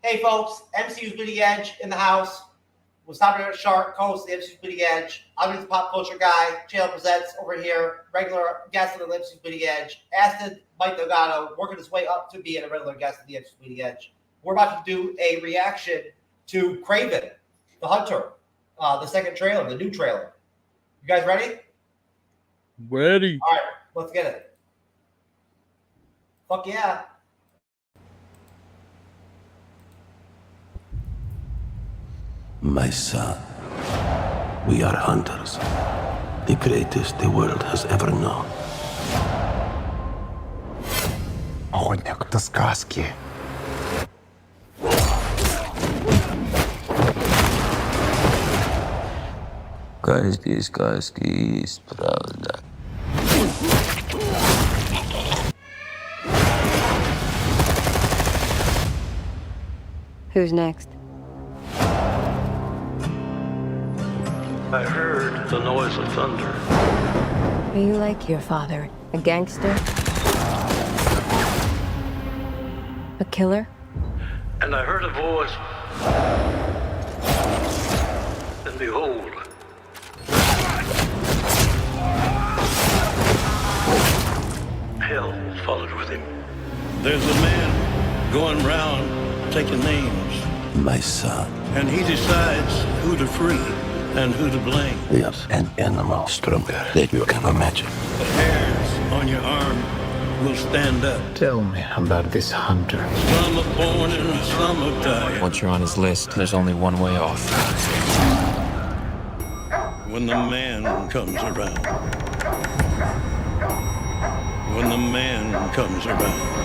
Hey folks, MCU'S Bleeding Edge in the house. With Cyberneticshark, co-host of the MCU'S Bleeding Edge. I'm the pop culture guy. Channel presents over here. Regular guest on the MCU'S Bleeding Edge. Aston Mike Delgado working his way up to being a regular guest of the MCU'S Bleeding Edge. We're about to do a reaction to Kraven, the Hunter, the second trailer, the new trailer. You guys ready? Ready. All right, let's get it. Fuck yeah. My son, we are hunters, the greatest the world has ever known. Охотник до сказки. Каждый сказки есть правда. Who's next? I heard the noise of thunder. Are you like your father? A gangster? A killer? And I heard a voice. And behold, hell followed with him. There's a man going round taking names, My son, and he decides who to free and who to blame. yes, an animal stronger than you can imagine. The hairs on your arm will stand up. Tell me about this hunter. Some are born and some are dying. Once you're on his list, there's only one way off. When the man comes around. When the man comes around.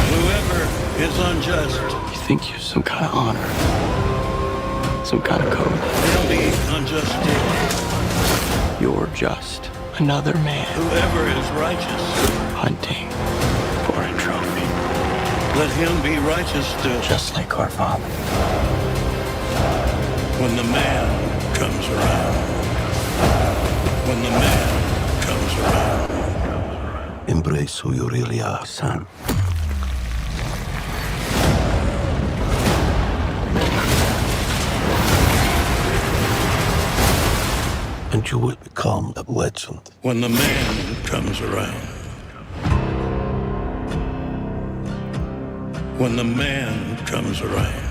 Whoever is unjust, You think you're some kind of honor, some kind of code. they'll be unjust too. You're just another man Whoever is righteous, hunting for a trophy, let him be righteous still. just like our father. When the man comes around. When the man comes around. Embrace who you really are, son. And you will become a legend. When the man comes around. When the man comes around.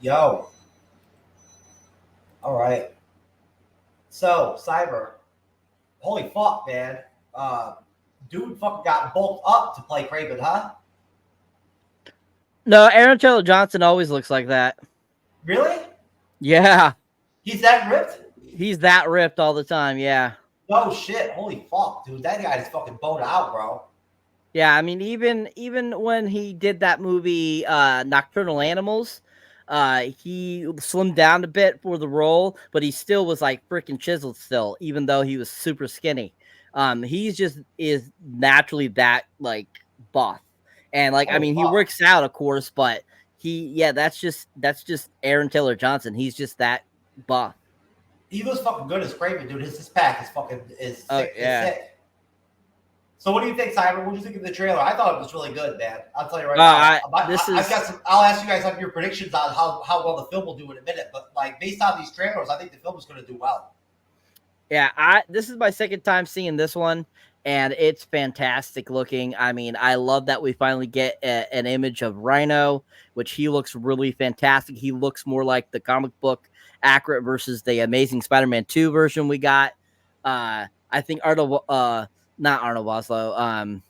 Yo. All right. So, Cyber. Holy fuck, man. Dude fucking got bulked up to play Kraven, huh? No, Aaron Taylor Johnson always looks like that. Really? Yeah, He's that ripped? he's that ripped all the time. Yeah. No shit. Holy fuck, dude. That guy is fucking boned out, bro. Yeah, I mean, even when he did that movie, Nocturnal Animals, he slimmed down a bit for the role, but he still was like freaking chiseled still, even though he was super skinny. He's just is naturally that like buff, and like I mean, he works out, of course, but that's just Aaron Taylor Johnson. He's just that buff. He looks fucking good as Kraven, dude. His pack is fucking sick. Yeah. Is sick. So what do you think, Cyber? What do you think of the trailer? I thought it was really good, man. I'll tell you right now. I've got some. I'll ask you guys your predictions on how well the film will do in a minute. But like based on these trailers, I think the film is going to do well. Yeah, this is my second time seeing this one, and it's fantastic looking. I mean, I love that we finally get an image of Rhino, which he looks really fantastic. He looks more like the comic book accurate versus the Amazing Spider-Man 2 version we got. I think not Arnold Vosloo,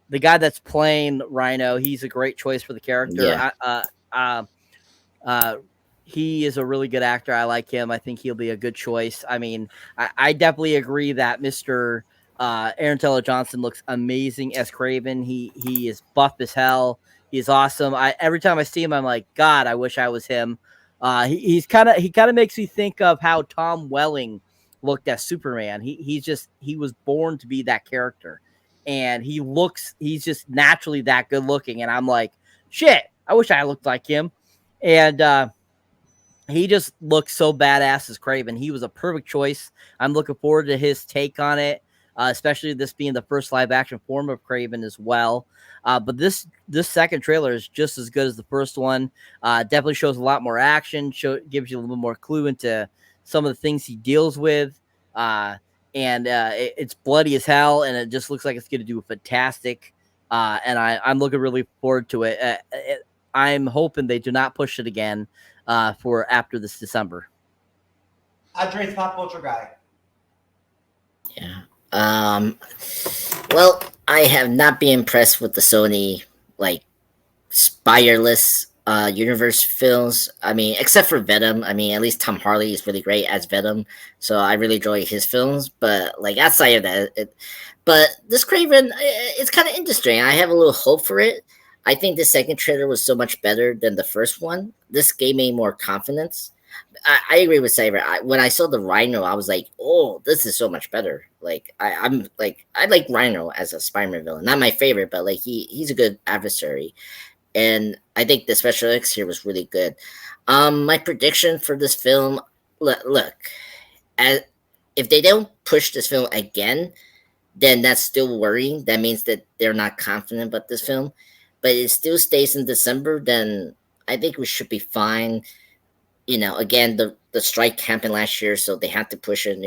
the guy that's playing Rhino, he's a great choice for the character. Yeah. He is a really good actor. I like him. I think he'll be a good choice. I mean, I definitely agree that Mr. Aaron Taylor Johnson looks amazing as Kraven. He is buff as hell. He's awesome. Every time I see him, I'm like, God, I wish I was him. He kind of makes me think of how Tom Welling looked as Superman. He was born to be that character, and he's just naturally that good looking. And I'm like, shit, I wish I looked like him. And he just looks so badass as Kraven. He was a perfect choice. I'm looking forward to his take on it, especially this being the first live action form of Kraven as well. But this second trailer is just as good as the first one. Definitely shows a lot more action. Gives you a little more clue into some of the things he deals with. It's bloody as hell, and it just looks like it's going to do fantastic. And I'm looking really forward to it. I'm hoping they do not push it again for after this December. Andre's pop culture guy. Yeah. Well, I have not been impressed with the Sony like spireless universe films. I mean, except for Venom. I mean, at least Tom Hardy is really great as Venom, so I really enjoy his films. But like outside of that, but this Kraven, it's kind of interesting. I have a little hope for it. I think the second trailer was so much better than the first one. This gave me more confidence. I agree with Cyber. When I saw the Rhino, I was like, "Oh, this is so much better." Like, I like Rhino as a Spider-Man villain. Not my favorite, but like he's a good adversary, and I think the special effects here was really good. My prediction for this film, look, if they don't push this film again, then that's still worrying. That means that they're not confident about this film. But it still stays in December, then I think we should be fine. Again, the strike happened last year, so they had to push it,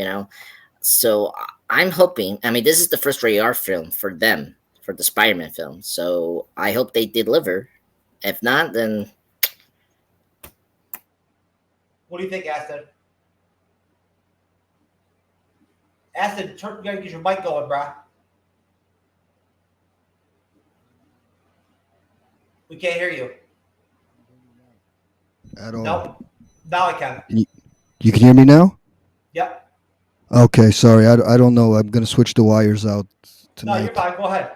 So I'm hoping, I mean, this is the first rated R film for them, for the Spider-Man film. So I hope they deliver. If not, then... What do you think, Aston? Aston, you gotta get your mic going, bro. We can't hear you. At all. Nope. Now I can. You can hear me now? Yep. Okay, sorry. I don't know. I'm going to switch the wires out tonight. No, you're fine. Go ahead.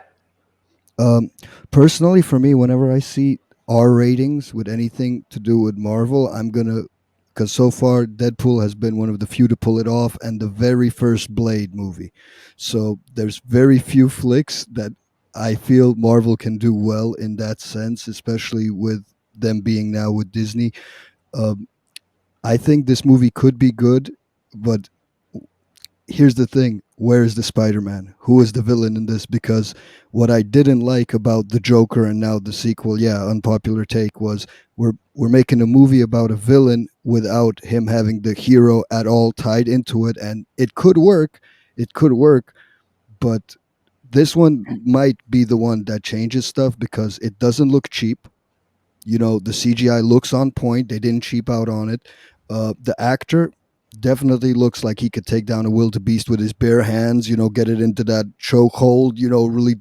Personally, for me, whenever I see R ratings with anything to do with Marvel, I'm going to... Because so far, Deadpool has been one of the few to pull it off, and the very first Blade movie. So there's very few flicks that I feel Marvel can do well in that sense, especially with them being now with Disney. I think this movie could be good, but here's the thing. Where is the Spider-Man? Who is the villain in this? Because what I didn't like about the Joker and now the sequel, unpopular take, was we're making a movie about a villain without him having the hero at all tied into it, and it could work. It could work, but this one might be the one that changes stuff because it doesn't look cheap. The CGI looks on point. They didn't cheap out on it. The actor definitely looks like he could take down a wildebeest with his bare hands, get it into that chokehold, really,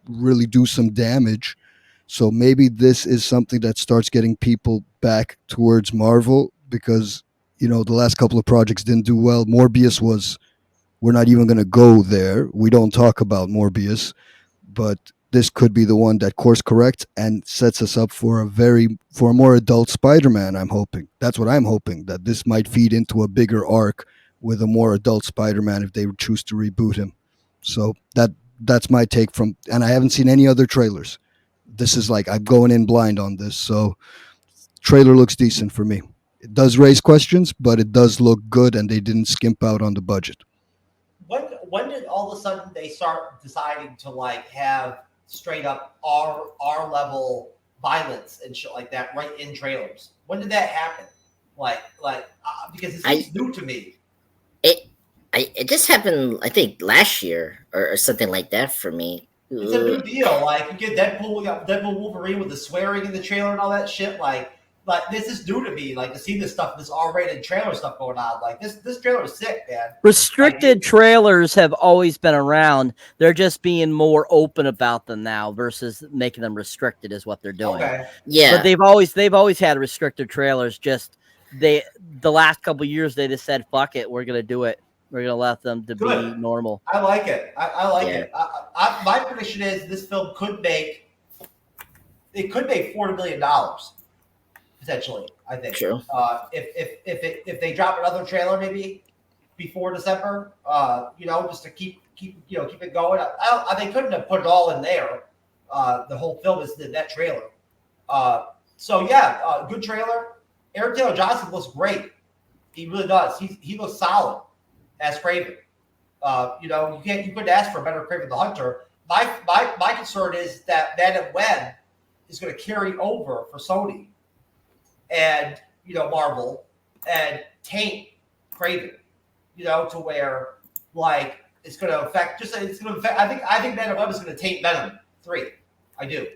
really do some damage. So maybe this is something that starts getting people back towards Marvel because, the last couple of projects didn't do well. Morbius we're not even going to go there. We don't talk about Morbius, but this could be the one that course corrects and sets us up for a more adult Spider-Man. I'm hoping. That's what I'm hoping, that this might feed into a bigger arc with a more adult Spider-Man if they choose to reboot him. So that's my take and I haven't seen any other trailers. This is like, I'm going in blind on this. So trailer looks decent for me. It does raise questions, but it does look good and they didn't skimp out on the budget. When did all of a sudden they start deciding to like have straight up R level violence and shit like that right in trailers? When did that happen? Because it's new to me. It just happened, I think, last year or something like that for me. It's a new deal. Like you get Deadpool, we got Deadpool Wolverine with the swearing in the trailer and all that shit. Like this is new to me. Like to see this stuff, this R-rated trailer stuff going on. Like this trailer is sick, man. Restricted trailers have always been around. They're just being more open about them now versus making them restricted is what they're doing. Okay. Yeah. But they've always had restricted trailers. Just the last couple of years they just said, fuck it, we're gonna do it. We're gonna let them to be normal. I like it. I like it. My prediction is this film could make $40 million potentially. I think. True. If they drop another trailer maybe before December, just to keep it going. They couldn't have put it all in there. The whole film is in that trailer. Good trailer. Aaron Taylor Johnson looks great. He really does. He looks solid as Kraven. You couldn't ask for a better Kraven the Hunter. My concern is that Madam Web is going to carry over for Sony and Marvel and taint Kraven, to where like it's going to affect. I think Madam Web is going to taint Venom 3. I do,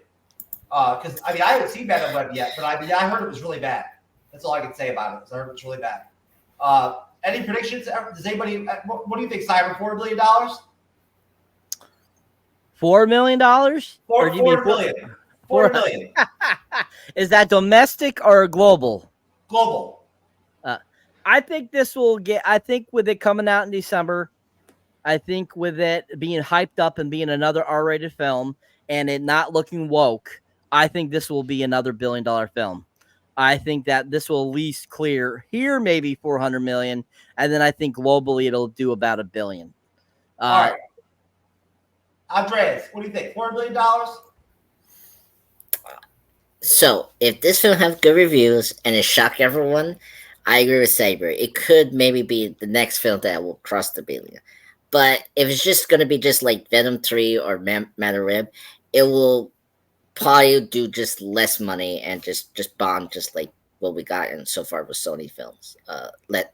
because I haven't seen Madam Web yet, but I heard it was really bad. That's all I can say about it. I heard it was really bad. Any predictions? Does anybody? What do you think, Cyber? $4 million? $4 million? $4 million. $4 million. Is that domestic or global? Global. I think this will get. I think with it coming out in December, I think with it being hyped up and being another R-rated film and it not looking woke, I think this will be another $1 billion film. I think that this will at least clear here maybe 400 million, and then I think globally it'll do about $1 billion. All right, Andreas, what do you think? $4 million? So, if this film has good reviews and it shocked everyone, I agree with Saber. It could maybe be the next film that will cross the billion. But if it's just going to be just like Venom 3 or Matter Web, it will probably do just less money and just bomb just like what we got in so far with Sony films,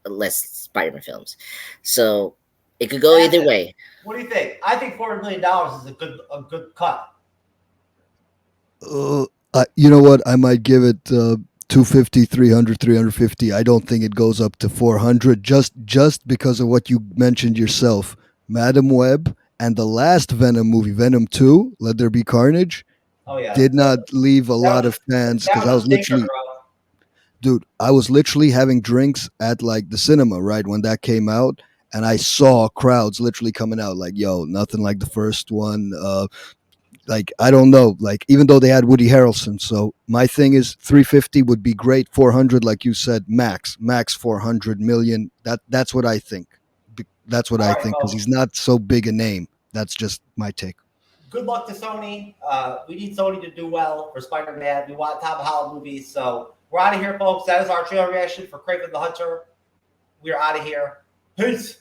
less Spider-Man films. So it could go either way. What do you think? I think $400 million is a good cut. You know what? I might give it 250, 300, 350. I don't think it goes up to 400 just because of what you mentioned yourself. Madam Web and the last Venom movie, Venom 2, Let There Be Carnage, did not leave a lot of fans because I was literally, dude, I was literally having drinks at like the cinema, right, when that came out, and I saw crowds literally coming out like, yo, nothing like the first one. Like, I don't know, like, even though they had Woody Harrelson. So my thing is 350 would be great. 400, like you said, max 400 million. That's what I think. That's what I think, because he's not so big a name. That's just my take. Good luck to Sony. We need Sony to do well for Spider-Man. We want Tom Holland movies. So we're out of here, folks. That is our trailer reaction for Kraven the Hunter. We're out of here. Peace.